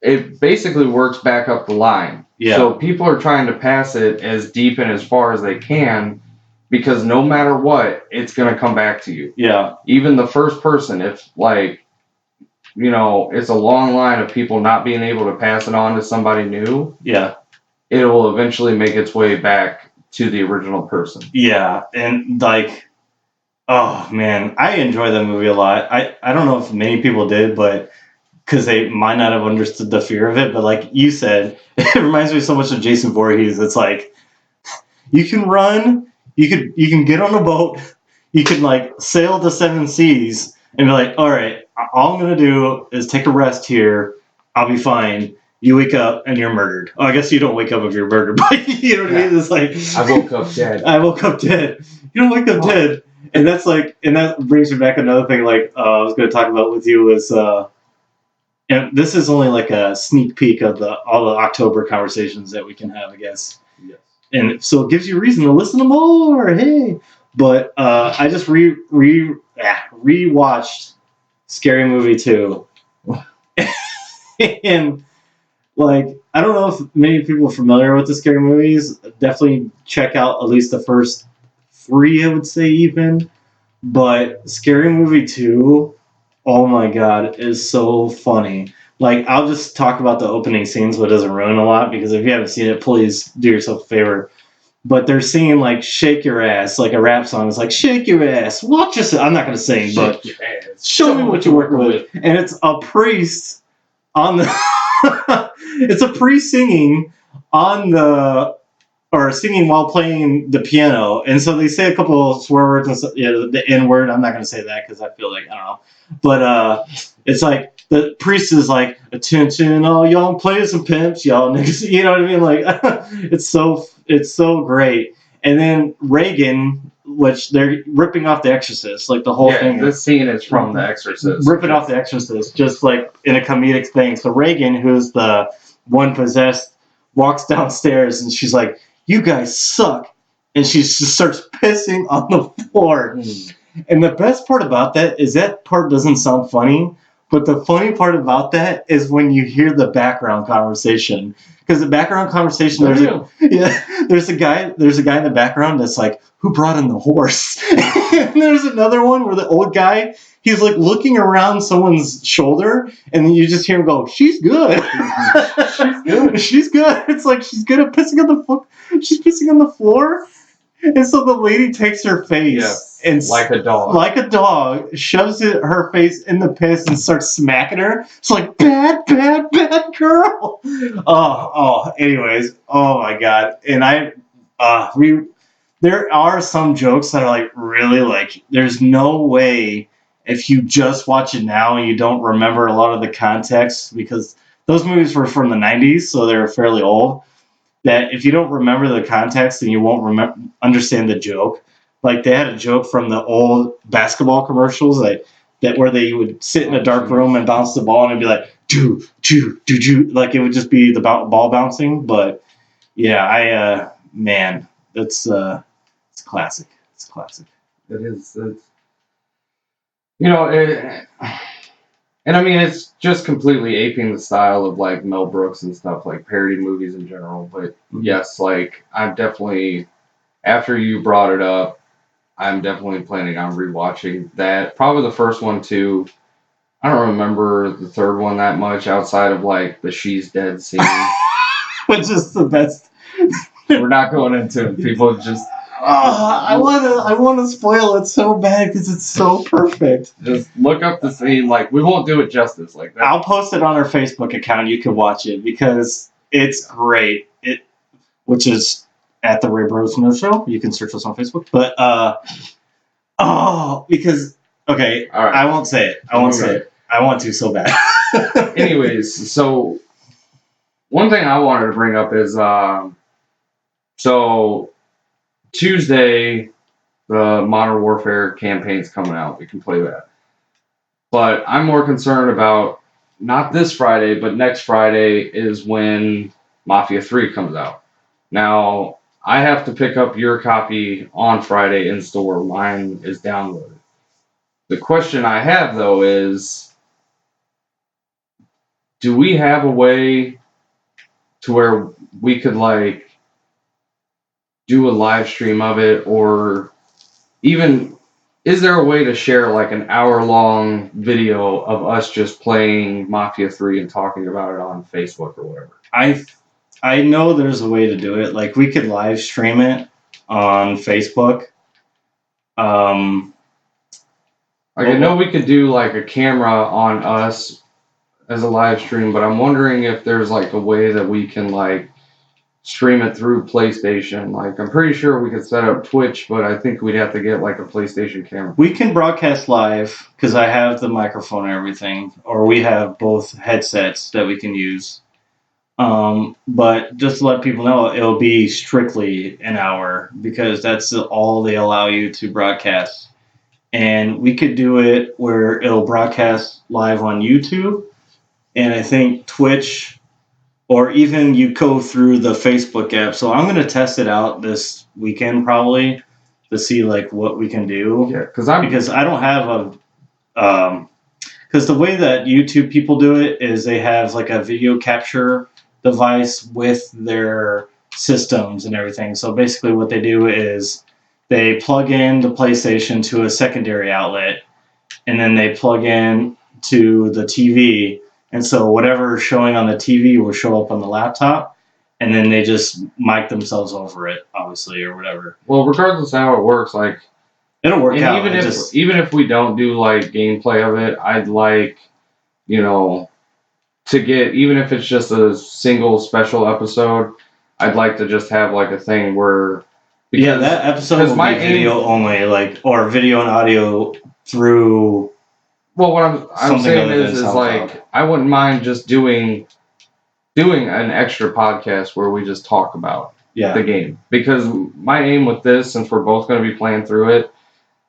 it basically works back up the line. Yeah. So people are trying to pass it as deep and as far as they can, because no matter what, it's going to come back to you. Yeah. Even the first person, if it's a long line of people not being able to pass it on to somebody new, Yeah. it will eventually make its way back to the original person. Yeah. And oh man, I enjoy that movie a lot. I don't know if many people did, but because they might not have understood the fear of it, but like you said, it reminds me so much of Jason Voorhees. It's like you can run, you can get on a boat, you can like sail the seven seas and be like, all right, all I'm gonna do is take a rest here. I'll be fine. You wake up and you're murdered. Oh, I guess you don't wake up if you're murdered, but you know what I mean? It's like I woke up dead. I woke up dead. You don't wake up dead. And that's like, and that brings me back another thing like I was going to talk about with you is and this is only like a sneak peek of all the October conversations that we can have, I guess. Yes. And so it gives you reason to listen to more. Hey, but I just rewatched Scary Movie 2, and like I don't know if many people are familiar with the Scary Movies. Definitely check out at least the first 3, I would say even. But Scary Movie 2. Oh my god, is so funny. Like, I'll just talk about the opening scenes, but it doesn't ruin a lot, because if you haven't seen it, please do yourself a favor. But they're singing, like, Shake Your Ass, like a rap song. It's like, shake your ass, watch yourself. I'm not going to sing, but show me what you're working with. And it's a priest on the... it's a priest singing on the... or singing while playing the piano. And so they say a couple of swear words, and the N word. I'm not going to say that because I feel like, I don't know. But it's like the priest is like, attention, all young players and pimps, y'all niggas. You know what I mean? Like, it's so great. And then Reagan, which they're ripping off The Exorcist, like the whole thing. This scene is from The Exorcist. Ripping off The Exorcist, just like in a comedic thing. So Reagan, who's the one possessed, walks downstairs and she's like, you guys suck. And she just starts pissing on the floor. And the best part about that is that part doesn't sound funny, but the funny part about that is when you hear the background conversation. Because the background conversation, there's a guy in the background that's like, who brought in the horse? And there's another one where the old guy, he's like looking around someone's shoulder, and then you just hear him go, she's good. She's good. She's good. It's like she's good at pissing on the floor. She's pissing on the floor. And so the lady takes her face and like a dog, shoves her face in the piss and starts smacking her. It's like, bad girl. Anyways, oh my god. And there are some jokes that are like really like, there's no way if you just watch it now and you don't remember a lot of the context, because those movies were from the 90s, so they're fairly old, that if you don't remember the context, then you won't understand the joke. Like, they had a joke from the old basketball commercials that where they would sit in a dark room and bounce the ball, and it'd be like, do, like it would just be the ball bouncing. But yeah, man, it's classic. It's classic. It is. And I mean, it's just completely aping the style of like Mel Brooks and stuff, like parody movies in general. But yes, like I'm definitely, after you brought it up, I'm definitely planning on rewatching that. Probably the first one too. I don't remember the third one that much outside of like the she's dead scene. Which is the best. We're not going into it. People just... I want to spoil it so bad because it's so perfect. Just look up the scene. Like, we won't do it justice like that. I'll post it on our Facebook account. You can watch it because it's great. Which is at the Ray Bros No Show. You can search us on Facebook. But because okay, all right. I won't say it. I want to so bad. Anyways, so one thing I wanted to bring up is so Tuesday, the Modern Warfare campaign's coming out. We can play that. But I'm more concerned about not this Friday, but next Friday is when Mafia 3 comes out. Now, I have to pick up your copy on Friday in store. Mine is downloaded. The question I have though is, do we have a way to where we could like do a live stream of it, or even is there a way to share like an hour-long video of us just playing Mafia 3 and talking about it on Facebook or whatever? I know there's a way to do it. Like we could live stream it on Facebook. Like I know we could do like a camera on us as a live stream, but I'm wondering if there's like a way that we can like stream it through PlayStation. Like I'm pretty sure we could set up Twitch, but I think we'd have to get like a PlayStation camera. We can broadcast live because I have the microphone and everything, or we have both headsets that we can use. But just to let people know, it'll be strictly an hour because that's all they allow you to broadcast. And we could do it where it'll broadcast live on YouTube, and I think Twitch, or even you go through the Facebook app. So I'm going to test it out this weekend probably to see like what we can do. Yeah, because I don't have a because the way that YouTube people do it is they have like a video capture device with their systems and everything. So basically what they do is they plug in the PlayStation to a secondary outlet, and then they plug in to the TV. And so whatever is showing on the TV will show up on the laptop, and then they just mic themselves over it, obviously, or whatever. Well, regardless of how it works, like it'll work out. Even if we don't do like gameplay of it, I'd like, you know, to get, even if it's just a single special episode, I'd like to just have like a thing where that episode will be video only, like, or video and audio through. Well, what I'm saying is like I wouldn't mind just doing an extra podcast where we just talk about the game, because my aim with this, since we're both going to be playing through it,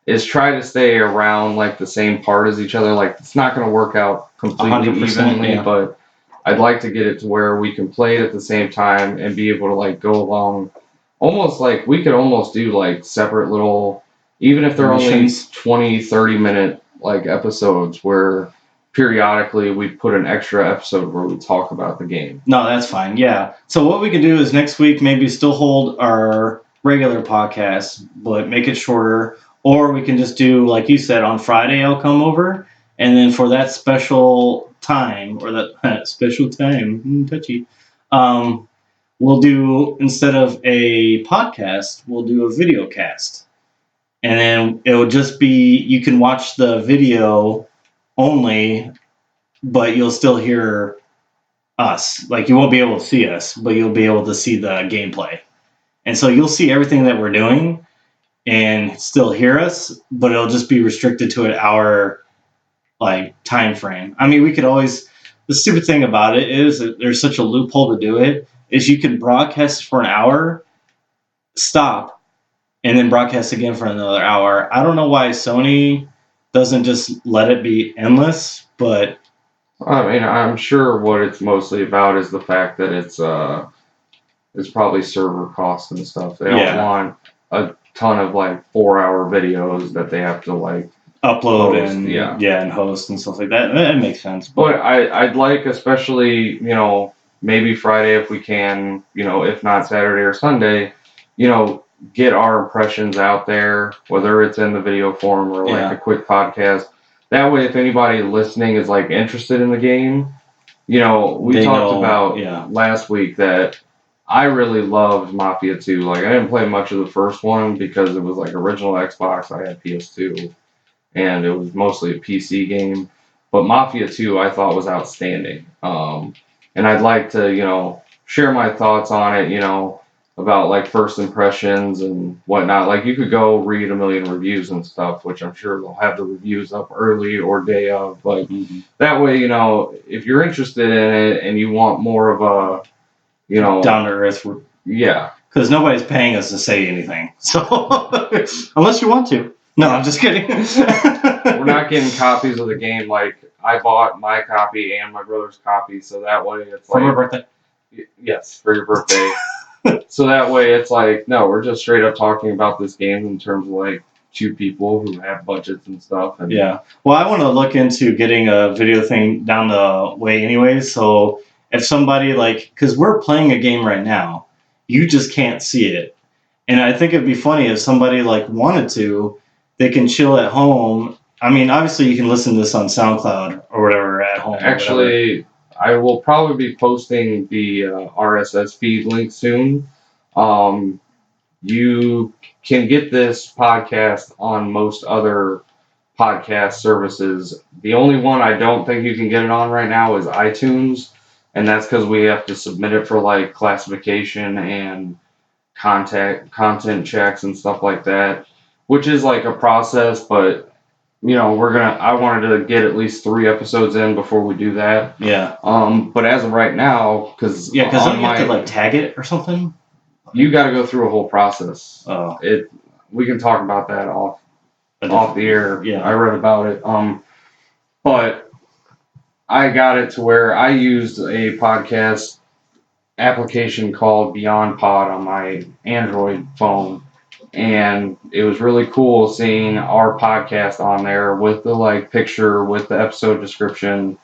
is try to stay around like the same part as each other. Like it's not going to work out completely evenly, but I'd like to get it to where we can play it at the same time and be able to like go along. Almost like we could almost do like separate little, even if they're only 20, 30-minute like episodes where periodically we put an extra episode where we talk about the game. No, that's fine. Yeah. So what we can do is next week maybe still hold our regular podcast, but make it shorter. Or we can just do, like you said, on Friday I'll come over, and then for that special time, or that special time, touchy, we'll do, instead of a podcast, we'll do a video cast. And then it will just be, you can watch the video only, but you'll still hear us. Like you won't be able to see us, but you'll be able to see the gameplay. And so you'll see everything that we're doing and still hear us, but it'll just be restricted to an hour like time frame. I mean, we could always, the stupid thing about it is that there's such a loophole to do it, is you can broadcast for an hour, stop, and then broadcast again for another hour. I don't know why Sony doesn't just let it be endless, but I mean, I'm sure what it's mostly about is the fact that it's probably server costs and stuff. They don't want a ton of like 4-hour videos that they have to like upload host, and host and stuff like that. That makes sense. But I'd like, especially, you know, maybe Friday if we can, you know, if not Saturday or Sunday, you know, get our impressions out there, whether it's in the video form or like a quick podcast. That way, if anybody listening is like interested in the game, you know, we talked about last week that I really loved Mafia 2. Like, I didn't play much of the first one because it was like original Xbox. I had PS2, and it was mostly a PC game. But Mafia 2 I thought was outstanding. And I'd like to, you know, share my thoughts on it, you know, about like first impressions and whatnot. Like you could go read a million reviews and stuff, which I'm sure they'll have the reviews up early or day of. But that way, you know, if you're interested in it and you want more of a, you know, down to earth, because nobody's paying us to say anything. So unless you want to, no, I'm just kidding. We're not getting copies of the game. Like I bought my copy and my brother's copy, so that way it's for my birthday. Yes, for your birthday. So that way it's like, no, we're just straight up talking about this game in terms of like two people who have budgets and stuff. And Yeah. Well, I want to look into getting a video thing down the way anyway. So if somebody like, because we're playing a game right now, you just can't see it. And I think it'd be funny if somebody like wanted to, they can chill at home. I mean, obviously you can listen to this on SoundCloud or whatever at home. actually, I will probably be posting the RSS feed link soon. Um, you can get this podcast on most other podcast services. The only one I don't think you can get it on right now is iTunes, and that's because we have to submit it for like classification and content checks and stuff like that, which is like a process. But I wanted to get at least 3 episodes in before we do that. Yeah. But as of right now, because don't you have to like tag it or something? You got to go through a whole process. Oh. We can talk about that off the air. Yeah. I read about it. But I got it to where I used a podcast application called Beyond Pod on my Android phone, and it was really cool seeing our podcast on there with the like picture with the episode description,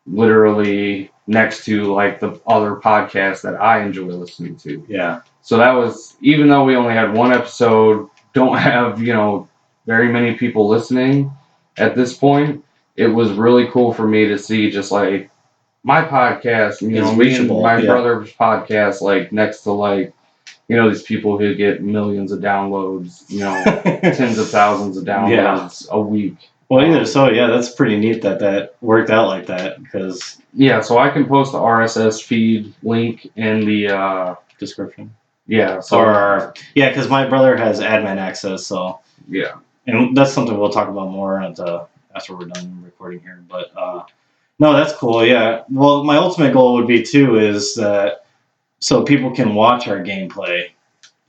literally next to like the other podcasts that I enjoy listening to. Yeah. So that was, even though we only had one episode, don't have very many people listening at this point, it was really cool for me to see just like my podcast, me and my brother's podcast, like next to like, these people who get millions of downloads, tens of thousands of downloads a week. Well, either so, yeah, that's pretty neat that worked out like that because. Yeah, so I can post the RSS feed link in the description. Yeah. So because my brother has admin access, so. Yeah. And that's something we'll talk about more after we're done recording here, but. No, that's cool. Yeah. Well, my ultimate goal would be too is that so people can watch our gameplay,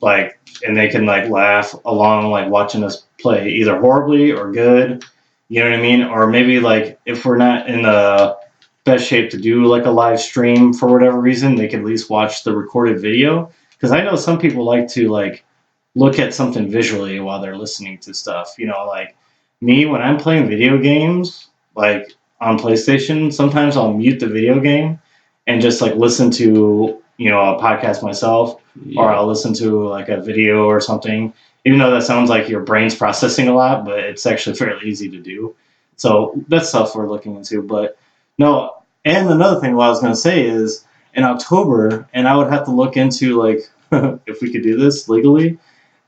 like, and they can like laugh along, like watching us play either horribly or good. You know what I mean? Or maybe like if we're not in the best shape to do like a live stream for whatever reason, they can at least watch the recorded video. Because I know some people like to like look at something visually while they're listening to stuff. Like me when I'm playing video games, like on PlayStation, sometimes I'll mute the video game and just like listen to a podcast myself, or I'll listen to like a video or something. Even though that sounds like your brain's processing a lot, but it's actually fairly easy to do. So that's stuff we're looking into. But no, and another thing what I was going to say is in October, and I would have to look into like if we could do this legally,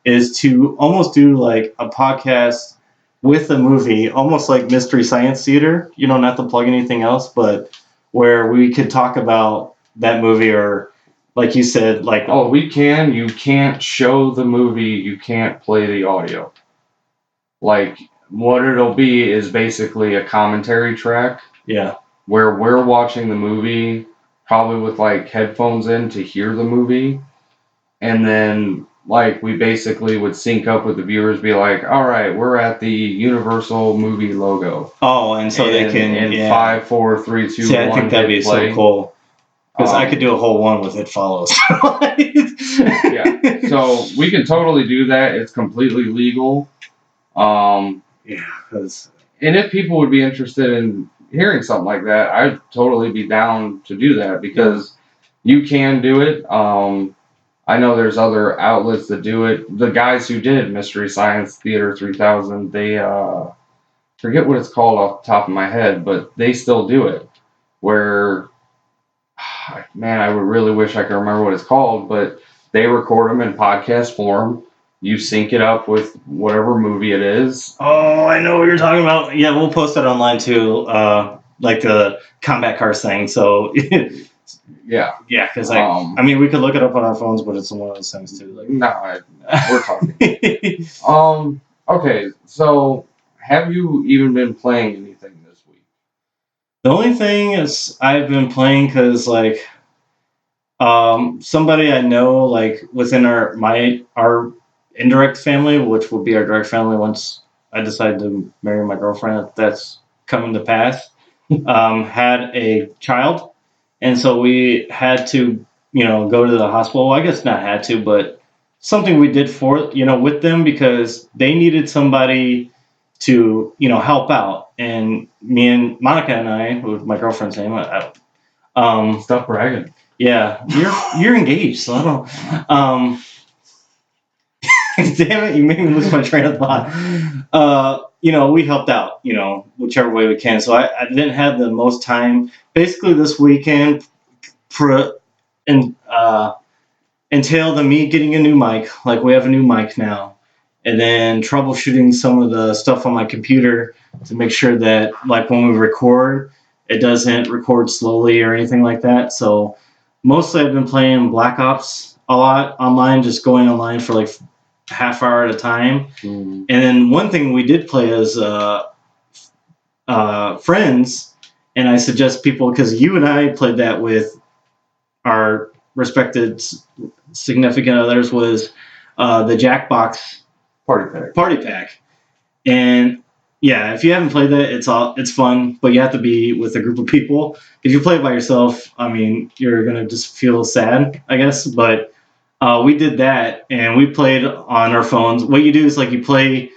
is to almost do like a podcast with a movie, almost like Mystery Science Theater, not to plug anything else, but where we could talk about that movie or, like you said, like... Oh, we can. You can't show the movie. You can't play the audio. Like, what it'll be is basically a commentary track. Yeah. Where we're watching the movie, probably with, like, headphones in to hear the movie. And then... like, we basically would sync up with the viewers, be like, all right, we're at the Universal movie logo. Oh, and so they can... in 5, 4, 3, 2, 1, See, I think that'd be play. So cool. Because I could do a whole one with It Follows. Yeah. So we can totally do that. It's completely legal. Yeah, because... And if people would be interested in hearing something like that, I'd totally be down to do that because you can do it. I know there's other outlets that do it. The guys who did Mystery Science Theater 3000, they forget what it's called off the top of my head, but they still do it. Where, man, I would really wish I could remember what it's called, but they record them in podcast form. You sync it up with whatever movie it is. Oh, I know what you're talking about. Yeah, we'll post it online too, like the Combat Cars thing. So, yeah, because I mean, we could look it up on our phones, but it's one of those things too. Like, no, we're talking. Okay, so have you even been playing anything this week? The only thing is I've been playing because like, somebody I know like within our indirect family, which will be our direct family once I decide to marry my girlfriend, if that's coming to pass, had a child. And so we had to go to the hospital. Well, I guess not had to, but something we did for with them because they needed somebody to help out. And me and Monica and I, with my girlfriend's name, Stop bragging. yeah, you're engaged, so I don't. Damn it, you made me lose my train of thought. We helped out, whichever way we can. So I didn't have the most time. Basically, this weekend and entailed me getting a new mic. Like we have a new mic now, and then troubleshooting some of the stuff on my computer to make sure that, like, when we record, it doesn't record slowly or anything like that. So mostly I've been playing Black Ops a lot online, just going online for like half hour at a time. Mm. And then one thing we did play as friends, and I suggest people, because you and I played that with our respected significant others, was the Jackbox Party pack. And yeah, if you haven't played that, it's fun, but you have to be with a group of people. If you play it by yourself, I mean, you're gonna just feel sad, I guess. But we did that, and we played on our phones. What you do is, like, you play.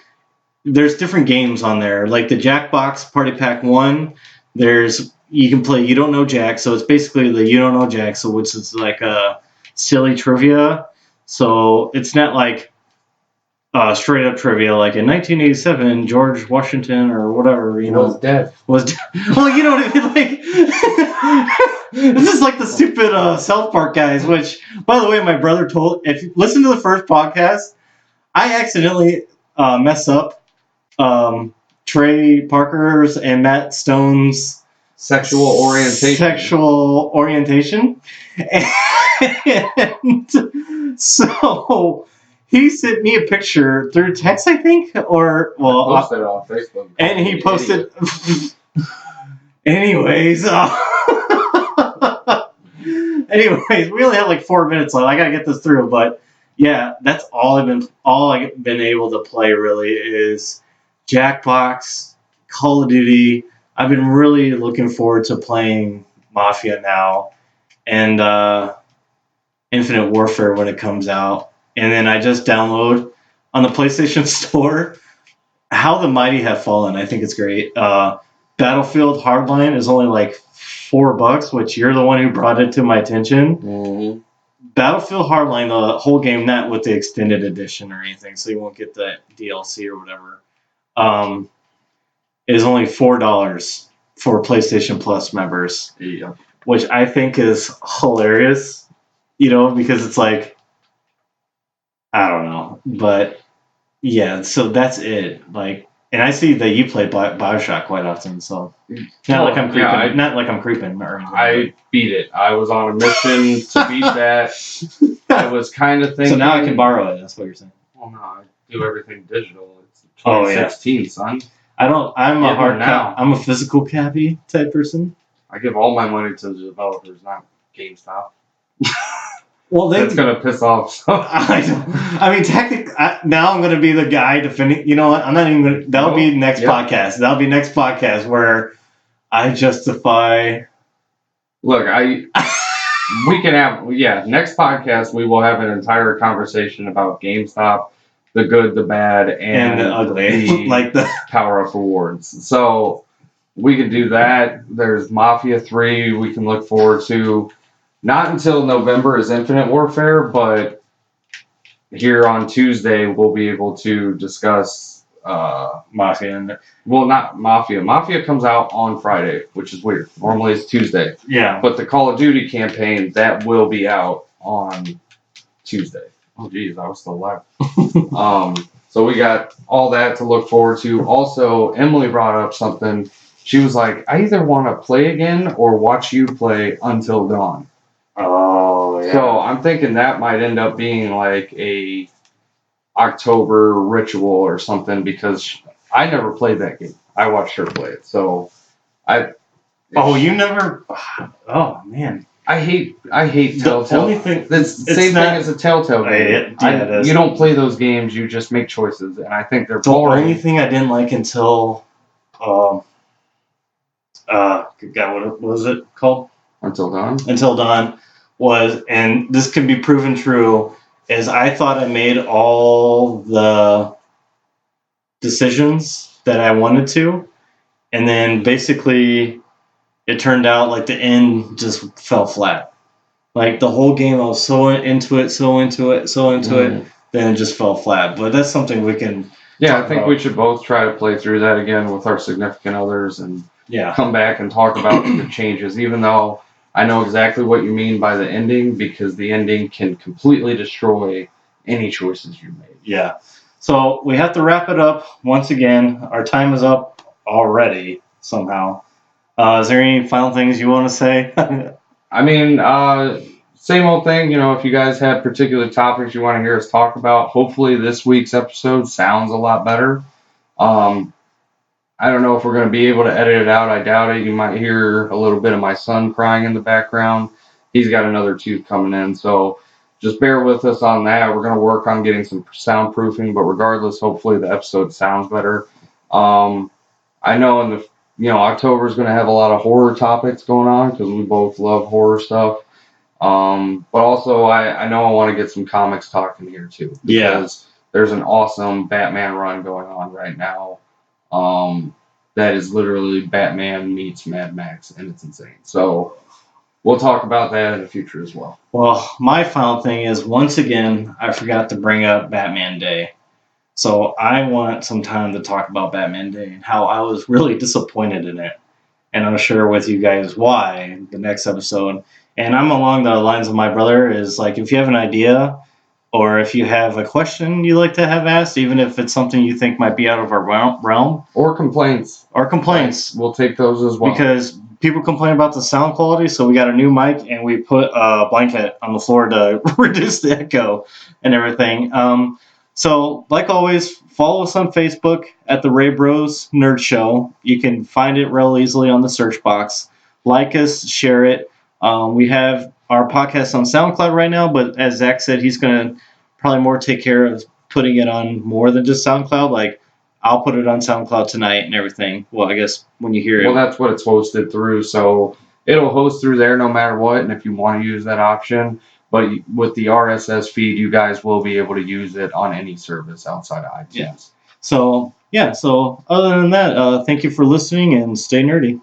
There's different games on there, like the Jackbox Party Pack 1. You can play You Don't Know Jack, so it's basically the You Don't Know Jack, so which is like a silly trivia. So it's not like straight up trivia, like in 1987, George Washington or whatever, was dead. Well, you know what I mean? Like, this is like the stupid South Park guys, which, by the way, my brother told. If you listen to the first podcast, I accidentally mess up Trey Parker's and Matt Stone's Sexual orientation. And so he sent me a picture through text, I think, or posted it on Facebook. And he posted. Anyways, we only have like 4 minutes left. I gotta get this through, but yeah, that's all I've been able to play really is Jackbox, Call of Duty. I've been really looking forward to playing Mafia now, and Infinite Warfare when it comes out. And then I just download on the PlayStation Store How the Mighty Have Fallen. I think it's great. Battlefield Hardline is only like $4, which you're the one who brought it to my attention. Mm-hmm. Battlefield Hardline, the whole game, not with the extended edition or anything, so you won't get the DLC or whatever, is only $4 for PlayStation Plus members. Yeah. Which I think is hilarious, because it's like, I don't know, but yeah, so that's it. Like, and I see that you play Bioshock quite often, so not like I'm creeping. Yeah, not like I'm creeping or anything. I beat it. I was on a mission to beat that. I was kind of thinking. So now I can borrow it. That's what you're saying. Well, no, I do everything digital. It's 2016, son. I'm a hard now. I'm a physical copy type person. I give all my money to the developers, not GameStop. Well, that's gonna piss off. I mean, technically, now I'm gonna be the guy defending. You know what? I'm not even gonna. That'll be next podcast. That'll be next podcast where I justify. Look, we can have next podcast we will have an entire conversation about GameStop, the good, the bad, and the ugly, the like the Power Up Awards. So we can do that. There's Mafia 3 we can look forward to. Not until November is Infinite Warfare, but here on Tuesday we'll be able to discuss Mafia. Well, not Mafia. Mafia comes out on Friday, which is weird. Normally it's Tuesday. Yeah. But the Call of Duty campaign, that will be out on Tuesday. Oh, geez, I was still alive. So we got all that to look forward to. Also, Emily brought up something. She was like, I either want to play again or watch you play Until Dawn. Oh, yeah. So I'm thinking that might end up being like a October ritual or something because I never played that game. I watched her play it. So you never? Oh, man. I hate Telltale. The only thing, it's the same thing as a Telltale game. You don't play those games, you just make choices, and I think they're boring. The only thing I didn't like until God, what was it called? Until Dawn was, and this can be proven true, is I thought I made all the decisions that I wanted to, and then basically it turned out like the end just fell flat. Like the whole game, I was so into it, so into it, so into it, then it just fell flat. But that's something we can. Yeah, talk I think about. we should both try to play through that again with our significant others and Yeah. come back and talk about the changes, even though I know exactly what you mean by the ending, because the ending can completely destroy any choices you made. Yeah. So we have to wrap it up once again. Our time is up already somehow. Is there any final things you want to say? I mean, same old thing. If you guys have particular topics you want to hear us talk about, hopefully this week's episode sounds a lot better. I don't know if we're going to be able to edit it out. I doubt it. You might hear a little bit of my son crying in the background. He's got another tooth coming in, so just bear with us on that. We're going to work on getting some soundproofing, but regardless, hopefully the episode sounds better. I know October is going to have a lot of horror topics going on because we both love horror stuff. But also, I know I want to get some comics talking here too, because there's an awesome Batman run going on right now. That is literally Batman meets Mad Max, and it's insane. So we'll talk about that in the future as well. Well, my final thing is, once again, I forgot to bring up Batman Day. So I want some time to talk about Batman Day and how I was really disappointed in it. And I'll share with you guys why the next episode. And I'm along the lines of my brother, is like, if you have an idea or if you have a question you like to have asked, even if it's something you think might be out of our realm. Or complaints. We'll take those as well. Because people complain about the sound quality, so we got a new mic and we put a blanket on the floor to reduce the echo and everything. So, like always, follow us on Facebook at the Ray Bros Nerd Show. You can find it real easily on the search box. Like us, share it. We have our podcast on SoundCloud right now, but as Zach said, he's going to probably more take care of putting it on more than just SoundCloud. Like, I'll put it on SoundCloud tonight and everything. Well, I guess when you hear it. Well, that's what it's hosted through, so it'll host through there no matter what, and if you want to use that option. But with the RSS feed, you guys will be able to use it on any service outside of iTunes. Yeah. So other than that, thank you for listening and stay nerdy.